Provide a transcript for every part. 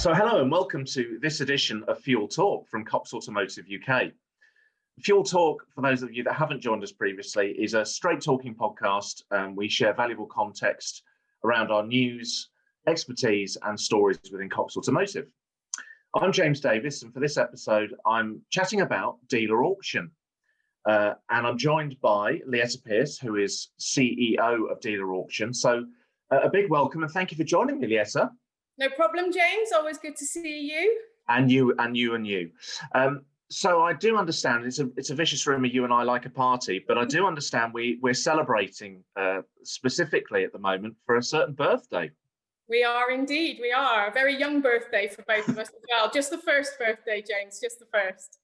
So hello and welcome to this edition of Fuel Talk from Cox Automotive UK. Fuel Talk, for those of you that haven't joined us previously, is a straight talking podcast. We share valuable context around our news, expertise and stories within Cox Automotive. I'm James Davis, and for this episode, I'm chatting about dealer auction. And I'm joined by Etta Pearce, who is CEO of Dealer Auction. So a big welcome and thank you for joining me, Etta. No problem, James. Always good to see you. And you. So I do understand it's a vicious rumour you and I like a party, but I do understand we're celebrating specifically at the moment for a certain birthday. We are indeed. We are. A very young birthday for both of us as well. Just the first birthday, James. Just the first.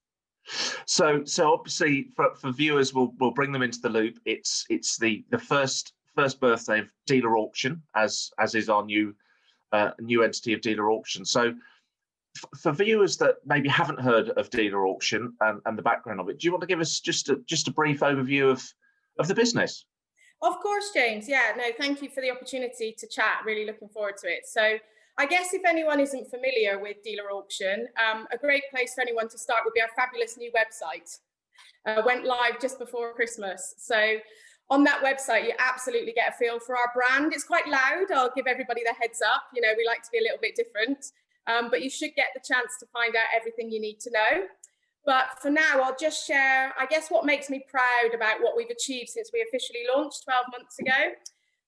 So obviously for viewers, we'll bring them into the loop. It's the first birthday of Dealer Auction, as is our new entity of Dealer Auction. So for viewers that maybe haven't heard of Dealer Auction and the background of it, do you want to give us just a brief overview of the business? Of course, James. Yeah, no, thank you for the opportunity to chat. Really looking forward to it. So I guess if anyone isn't familiar with Dealer Auction, a great place for anyone to start would be our fabulous new website. Went live just before Christmas. So on that website, you absolutely get a feel for our brand. It's quite loud. I'll give everybody the heads up. You know, we like to be a little bit different, but you should get the chance to find out everything you need to know. But for now, I'll just share, I guess, what makes me proud about what we've achieved since we officially launched 12 months ago.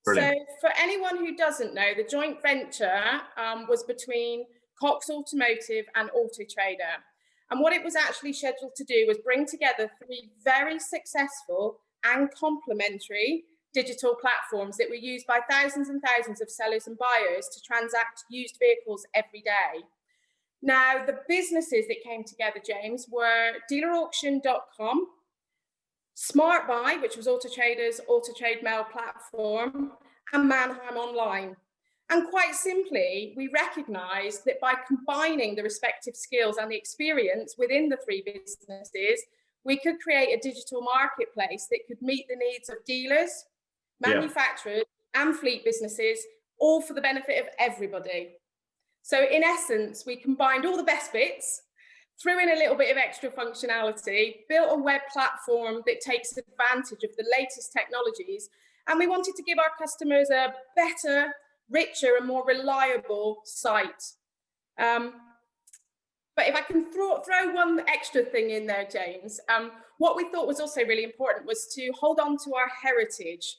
Brilliant. So for anyone who doesn't know, the joint venture was between Cox Automotive and Auto Trader. And what it was actually scheduled to do was bring together three very successful and complementary digital platforms that were used by thousands and thousands of sellers and buyers to transact used vehicles every day. Now, the businesses that came together, James, were dealerauction.com, Smart Buy, which was Auto Trader's auto trade mail platform, and Mannheim Online. And quite simply, we recognised that by combining the respective skills and the experience within the three businesses, we could create a digital marketplace that could meet the needs of dealers, manufacturers, and fleet businesses, all for the benefit of everybody. So in essence, we combined all the best bits, threw in a little bit of extra functionality, built a web platform that takes advantage of the latest technologies, and we wanted to give our customers a better, richer, and more reliable site. But if I can throw one extra thing in there, James, what we thought was also really important was to hold on to our heritage.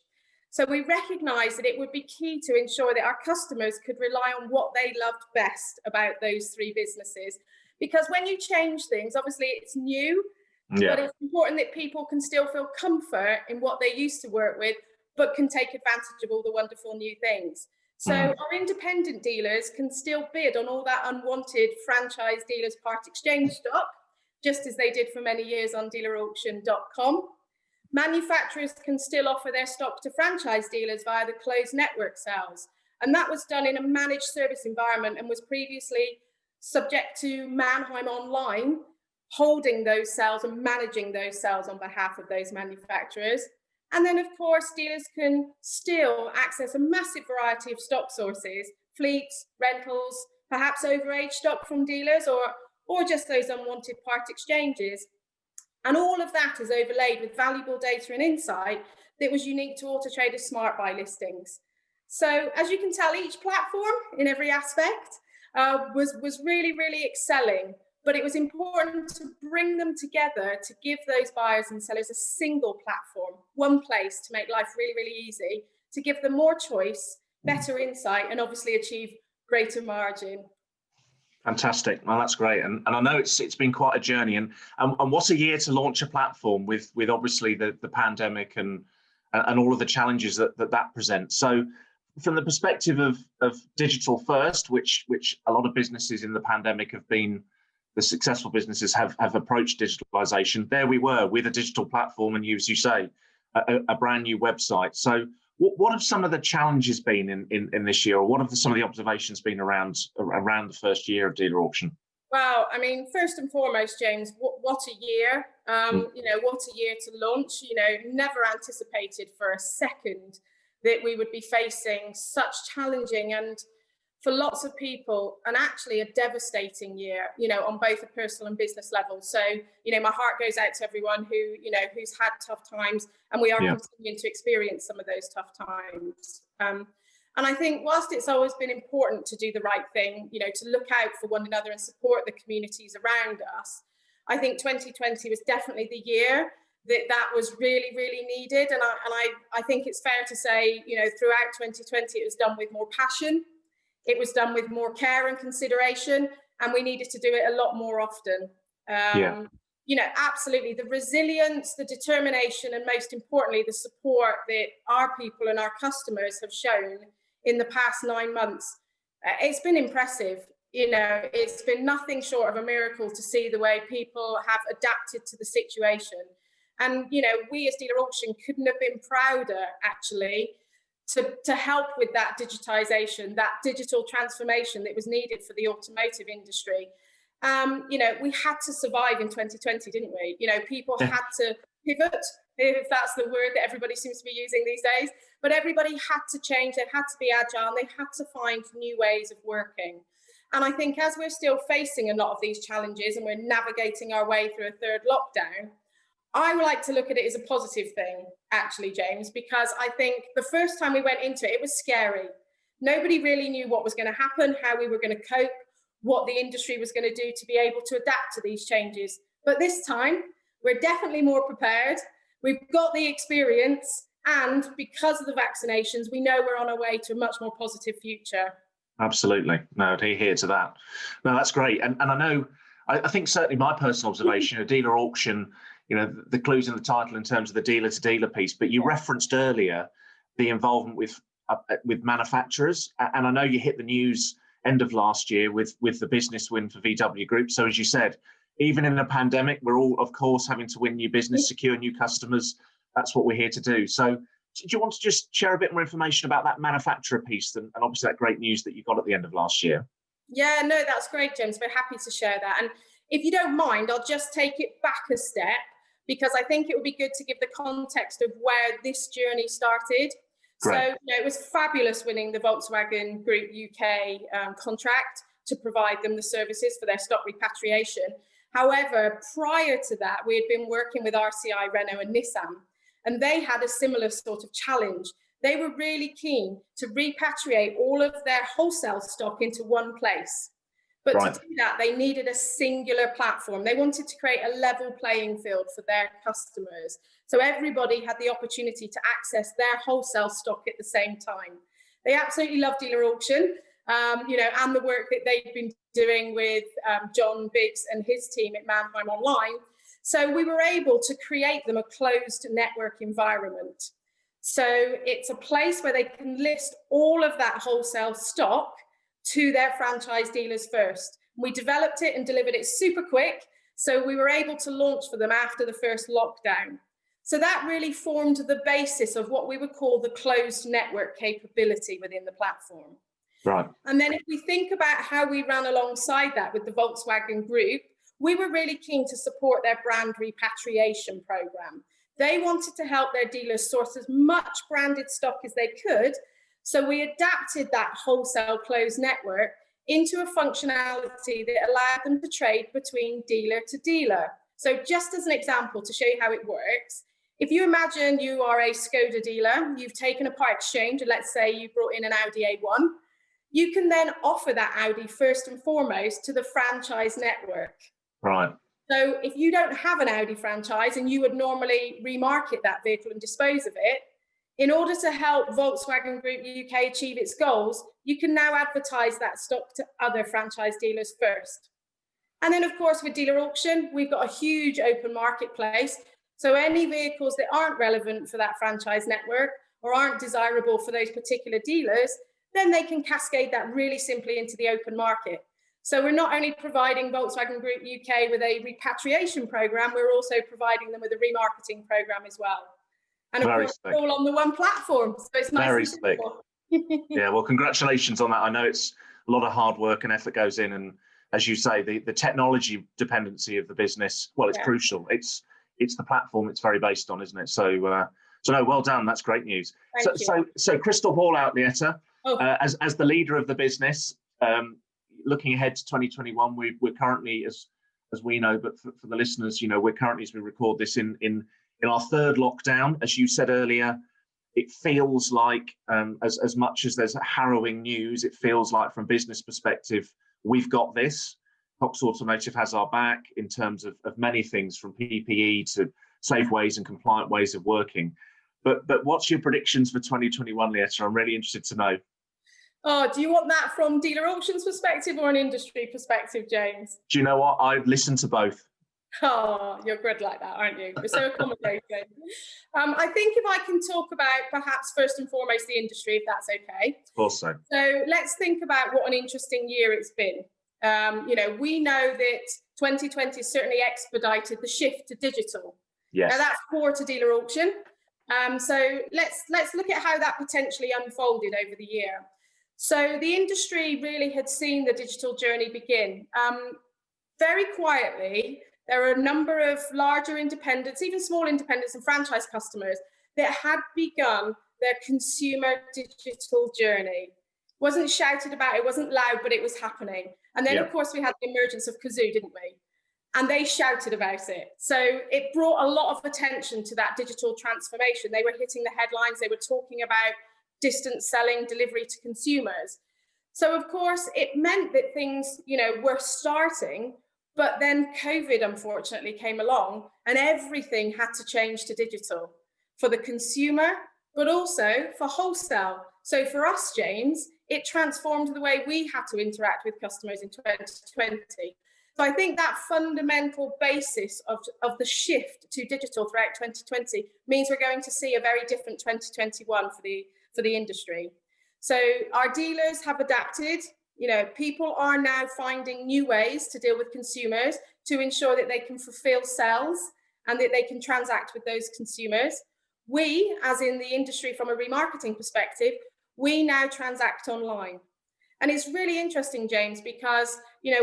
So we recognised that it would be key to ensure that our customers could rely on what they loved best about those three businesses. Because when you change things, obviously it's new, but it's important that people can still feel comfort in what they used to work with, but can take advantage of all the wonderful new things. So our independent dealers can still bid on all that unwanted franchise dealers part exchange stock, just as they did for many years on dealerauction.com. Manufacturers can still offer their stock to franchise dealers via the closed network sales. And that was done in a managed service environment and was previously subject to Mannheim Online, holding those sales and managing those sales on behalf of those manufacturers. And then, of course, dealers can still access a massive variety of stock sources, fleets, rentals, perhaps overage stock from dealers, or just those unwanted part exchanges. And all of that is overlaid with valuable data and insight that was unique to Auto Trader's Smart Buy listings. So as you can tell, each platform in every aspect was really, really excelling. But it was important to bring them together to give those buyers and sellers a single platform, one place to make life really, really easy, to give them more choice, better insight, and obviously achieve greater margin. Fantastic. Well, that's great. And I know it's been quite a journey. And what a year to launch a platform with obviously the pandemic and all of the challenges that presents. So from the perspective of digital first, which a lot of businesses in the pandemic have been, the successful businesses have approached digitalization. There we were with a digital platform and, as you say, a brand new website. So what have some of the challenges been in this year, or what have some of the observations been around the first year of Dealer Auction? Well, I mean, first and foremost, James, what a year. What a year to launch. Never anticipated for a second that we would be facing such challenging and for lots of people, and actually a devastating year, you know, on both a personal and business level. So, you know, my heart goes out to everyone who, you know, who's had tough times, and we are continuing to experience some of those tough times. And I think whilst it's always been important to do the right thing, you know, to look out for one another and support the communities around us, I think 2020 was definitely the year that was really, really needed. And I think it's fair to say, you know, throughout 2020, it was done with more passion. It was done with more care and consideration, and we needed to do it a lot more often. You know, absolutely, the resilience, the determination, and most importantly, the support that our people and our customers have shown in the past 9 months, it's been impressive. You know, it's been nothing short of a miracle to see the way people have adapted to the situation. And, you know, we as Dealer Auction couldn't have been prouder, actually, to help with that digitization, that digital transformation that was needed for the automotive industry. You know, we had to survive in 2020, didn't we? You know, people had to pivot, if that's the word that everybody seems to be using these days, but everybody had to change, they had to be agile, and they had to find new ways of working. And I think as we're still facing a lot of these challenges and we're navigating our way through a third lockdown, I would like to look at it as a positive thing, actually, James, because I think the first time we went into it, it was scary. Nobody really knew what was going to happen, how we were going to cope, what the industry was going to do to be able to adapt to these changes. But this time, we're definitely more prepared. We've got the experience, and because of the vaccinations, we know we're on our way to a much more positive future. Absolutely. No, hear to that. No, that's great. And I know, I think certainly my personal observation, a Dealer Auction, you know, the clues in the title in terms of the dealer to dealer piece, but you referenced earlier the involvement with manufacturers. And I know you hit the news end of last year with the business win for VW Group. So as you said, even in a pandemic, we're all, of course, having to win new business, secure new customers. That's what we're here to do. So do you want to just share a bit more information about that manufacturer piece and obviously that great news that you got at the end of last year? Yeah, no, that's great, James. We're happy to share that. And if you don't mind, I'll just take it back a step, because I think it would be good to give the context of where this journey started. Great. So, you know, it was fabulous winning the Volkswagen Group UK contract to provide them the services for their stock repatriation. However, prior to that, we had been working with RCI, Renault and Nissan, and they had a similar sort of challenge. They were really keen to repatriate all of their wholesale stock into one place. But to do that, they needed a singular platform. They wanted to create a level playing field for their customers, so everybody had the opportunity to access their wholesale stock at the same time. They absolutely love Dealer Auction, you know, and the work that they've been doing with John Biggs and his team at Mannheim Online. So we were able to create them a closed network environment. So it's a place where they can list all of that wholesale stock to their franchise dealers first. We developed it and delivered it super quick, so we were able to launch for them after the first lockdown. So that really formed the basis of what we would call the closed network capability within the platform. Right. And then if we think about how we ran alongside that with the Volkswagen Group, we were really keen to support their brand repatriation program. They wanted to help their dealers source as much branded stock as they could. So we adapted that wholesale closed network into a functionality that allowed them to trade between dealer to dealer. So just as an example to show you how it works, if you imagine you are a Skoda dealer, you've taken a part exchange, and let's say you brought in an Audi A1, you can then offer that Audi first and foremost to the franchise network. Right. So if you don't have an Audi franchise and you would normally remarket that vehicle and dispose of it, in order to help Volkswagen Group UK achieve its goals, you can now advertise that stock to other franchise dealers first. And then, of course, with Dealer Auction, we've got a huge open marketplace. So any vehicles that aren't relevant for that franchise network or aren't desirable for those particular dealers, then they can cascade that really simply into the open market. So we're not only providing Volkswagen Group UK with a repatriation program, we're also providing them with a remarketing program as well. And of course, it's all on the one platform, so it's nice and simple. Yeah, well, congratulations on that. I know it's a lot of hard work and effort goes in, and as you say, the technology dependency of the business, well, it's crucial. It's the platform it's very based on, isn't it? So no, well done. That's great news. So crystal ball out, Etta. Oh. As the leader of the business, looking ahead to 2021, we're currently, as we know, but for the listeners, we're currently, as we record this, in our third lockdown. As you said earlier, it feels like, as much as there's harrowing news, it feels like from a business perspective, we've got this. Cox Automotive has our back in terms of many things, from PPE to safe ways and compliant ways of working. But what's your predictions for 2021, Etta? I'm really interested to know. Oh, do you want that from Dealer Auctions perspective or an industry perspective, James? Do you know what? I've listened to both. Oh, you're good like that, aren't you? We're so accommodating. I think if I can talk about perhaps first and foremost the industry, if that's okay. Of course so. So let's think about what an interesting year it's been. We know that 2020 certainly expedited the shift to digital. Yes. Now that's core to Dealer Auction. So let's look at how that potentially unfolded over the year. So the industry really had seen the digital journey begin. Very quietly, there are a number of larger independents, even small independents and franchise customers that had begun their consumer digital journey. Wasn't shouted about, it wasn't loud, but it was happening. And then, of course, we had the emergence of Kazoo, didn't we? And they shouted about it. So it brought a lot of attention to that digital transformation. They were hitting the headlines. They were talking about distance selling, delivery to consumers. So, of course, it meant that things, were starting. But then COVID, unfortunately, came along and everything had to change to digital for the consumer, but also for wholesale. So for us, James, it transformed the way we had to interact with customers in 2020. So I think that fundamental basis of the shift to digital throughout 2020 means we're going to see a very different 2021 for the industry. So our dealers have adapted. People are now finding new ways to deal with consumers to ensure that they can fulfill sales and that they can transact with those consumers. We, as in the industry from a remarketing perspective, we now transact online. And it's really interesting, James, because,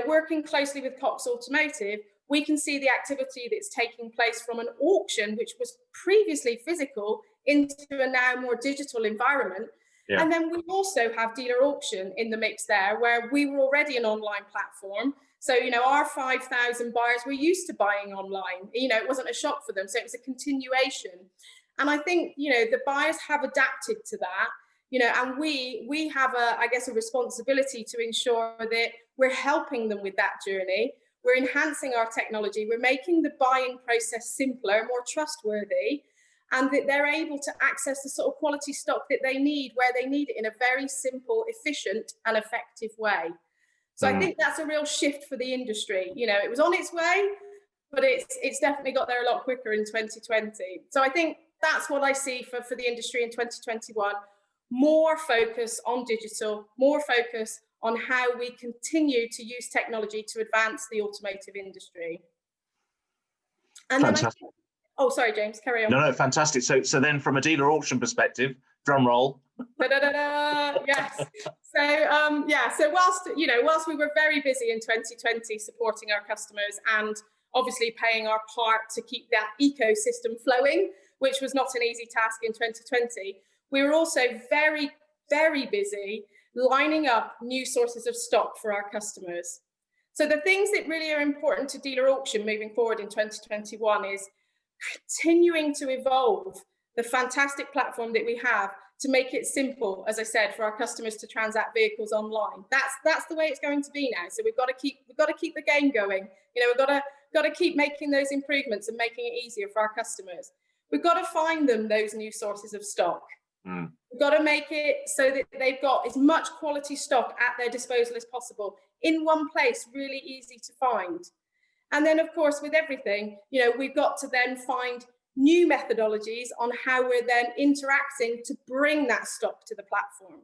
working closely with Cox Automotive, we can see the activity that's taking place from an auction, which was previously physical, into a now more digital environment. Yeah. And then we also have Dealer Auction in the mix there, where we were already an online platform. So, our 5,000 buyers were used to buying online. It wasn't a shock for them. So it was a continuation. And I think, the buyers have adapted to that, and we have a responsibility to ensure that we're helping them with that journey. We're enhancing our technology. We're making the buying process simpler, more trustworthy, and that they're able to access the sort of quality stock that they need, where they need it in a very simple, efficient and effective way. So I think that's a real shift for the industry. It was on its way, but it's definitely got there a lot quicker in 2020. So I think that's what I see for the industry in 2021. More focus on digital, more focus on how we continue to use technology to advance the automotive industry. And fantastic. Oh, sorry, James, carry on. No, fantastic. So then from a Dealer Auction perspective, drum roll. Yes. So whilst we were very busy in 2020 supporting our customers and obviously paying our part to keep that ecosystem flowing, which was not an easy task in 2020, we were also very, very busy lining up new sources of stock for our customers. So the things that really are important to Dealer Auction moving forward in 2021 is continuing to evolve the fantastic platform that we have to make it simple, as I said, for our customers to transact vehicles online. That's the way it's going to be now. So we've got to keep the game going. We've got to keep making those improvements and making it easier for our customers. We've got to find them those new sources of stock. We've got to make it so that they've got as much quality stock at their disposal as possible in one place, really easy to find. And then, of course, with everything, we've got to then find new methodologies on how we're then interacting to bring that stock to the platform.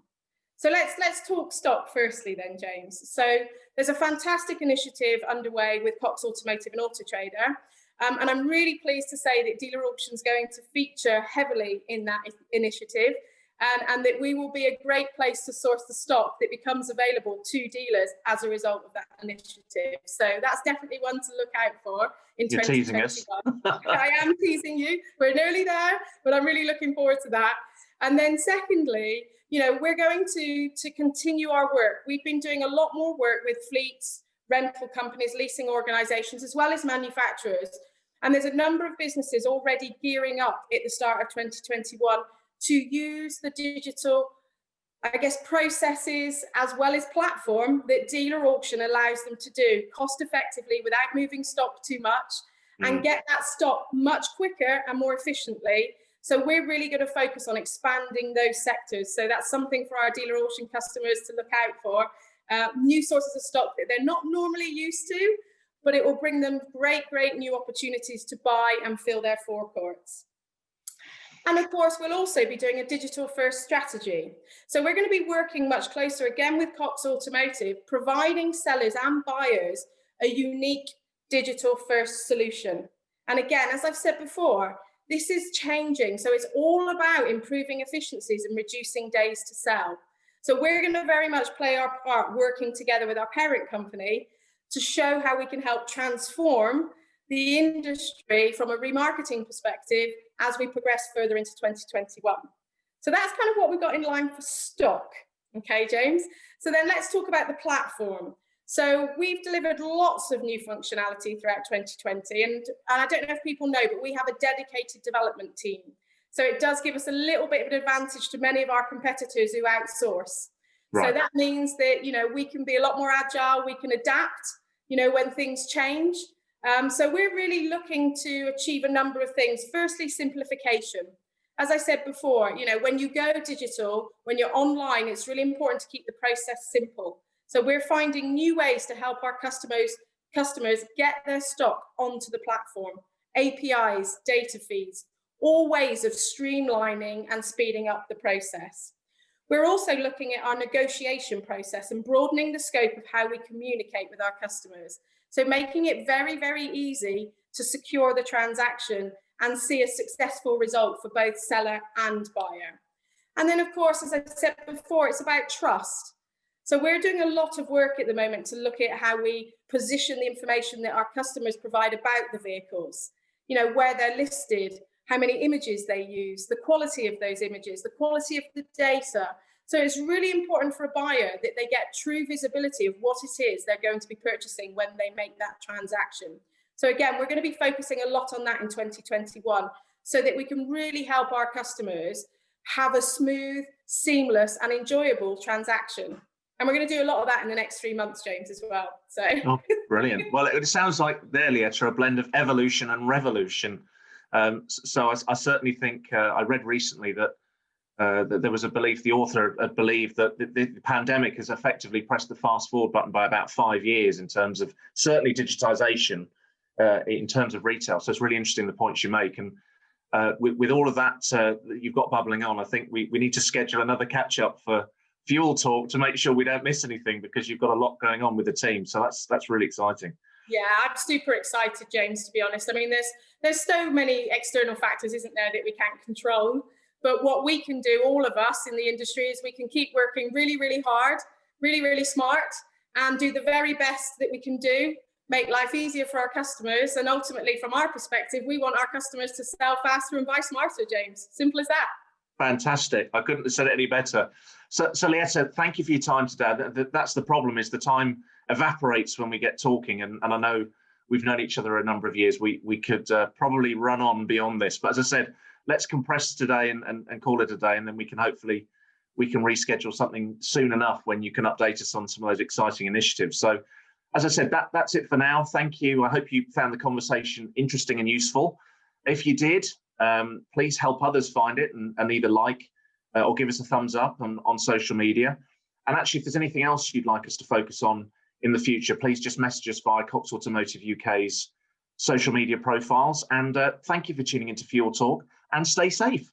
So let's talk stock firstly then, James. So there's a fantastic initiative underway with Cox Automotive and Auto Trader. And I'm really pleased to say that Dealer Auction is going to feature heavily in that initiative, and that we will be a great place to source the stock that becomes available to dealers as a result of that initiative. So that's definitely one to look out for in 2021. You're teasing us. I am teasing you. We're nearly there, but I'm really looking forward to that. And then secondly, we're going to continue our work. We've been doing a lot more work with fleets, rental companies, leasing organizations, as well as manufacturers. And there's a number of businesses already gearing up at the start of 2021 to use the digital, processes as well as platform that Dealer Auction allows them to do cost effectively without moving stock too much and get that stock much quicker and more efficiently. So we're really going to focus on expanding those sectors. So that's something for our Dealer Auction customers to look out for. New sources of stock that they're not normally used to, but it will bring them great new opportunities to buy and fill their forecourts. And of course, we'll also be doing a digital first strategy. So we're going to be working much closer again with Cox Automotive, providing sellers and buyers a unique digital first solution. And again, as I've said before, this is changing. So it's all about improving efficiencies and reducing days to sell. So we're going to very much play our part working together with our parent company to show how we can help transform the industry from a remarketing perspective as we progress further into 2021. So that's kind of what we've got in line for stock. Okay, James? So then let's talk about the platform. So we've delivered lots of new functionality throughout 2020. And I don't know if people know, but we have a dedicated development team. So it does give us a little bit of an advantage to many of our competitors who outsource. Right. So that means that, we can be a lot more agile, we can adapt, when things change. So we're really looking to achieve a number of things. Firstly, simplification. As I said before, when you go digital, when you're online, it's really important to keep the process simple. So we're finding new ways to help our customers get their stock onto the platform. APIs, data feeds, all ways of streamlining and speeding up the process. We're also looking at our negotiation process and broadening the scope of how we communicate with our customers. So making it very easy to secure the transaction and see a successful result for both seller and buyer. And then, of course, as I said before, it's about trust. So we're doing a lot of work at the moment to look at how we position the information that our customers provide about the vehicles, where they're listed, how many images they use, the quality of those images, the quality of the data. So it's really important for a buyer that they get true visibility of what it is they're going to be purchasing when they make that transaction. So again, we're going to be focusing a lot on that in 2021 so that we can really help our customers have a smooth, seamless and enjoyable transaction. And we're going to do a lot of that in the next 3 months, James, as well. So brilliant. Well, it sounds like there, Etta, a blend of evolution and revolution. So I certainly think I read recently that there was a belief, the author had believed that the pandemic has effectively pressed the fast forward button by about 5 years in terms of certainly digitization in terms of retail. So it's really interesting the points you make. And with all of that that you've got bubbling on, I think we need to schedule another catch up for Fuel Talk to make sure we don't miss anything, because you've got a lot going on with the team. So that's really exciting. Yeah, I'm super excited, James, to be honest. I mean, there's so many external factors, isn't there, that we can't control. But what we can do, all of us in the industry, is we can keep working really hard, really smart, and do the very best that we can do, make life easier for our customers. And ultimately, from our perspective, we want our customers to sell faster and buy smarter, James. Simple as that. Fantastic. I couldn't have said it any better. So Etta, thank you for your time today. That's the problem, is the time evaporates when we get talking. And I know we've known each other a number of years. We could probably run on beyond this. But as I said, let's compress today and call it a day. And then we can reschedule something soon enough when you can update us on some of those exciting initiatives. So as I said, that's it for now. Thank you. I hope you found the conversation interesting and useful. If you did, please help others find it and either like or give us a thumbs up on social media. And actually, if there's anything else you'd like us to focus on in the future, please just message us via Cox Automotive UK's social media profiles. And thank you for tuning into Fuel Talk, and stay safe.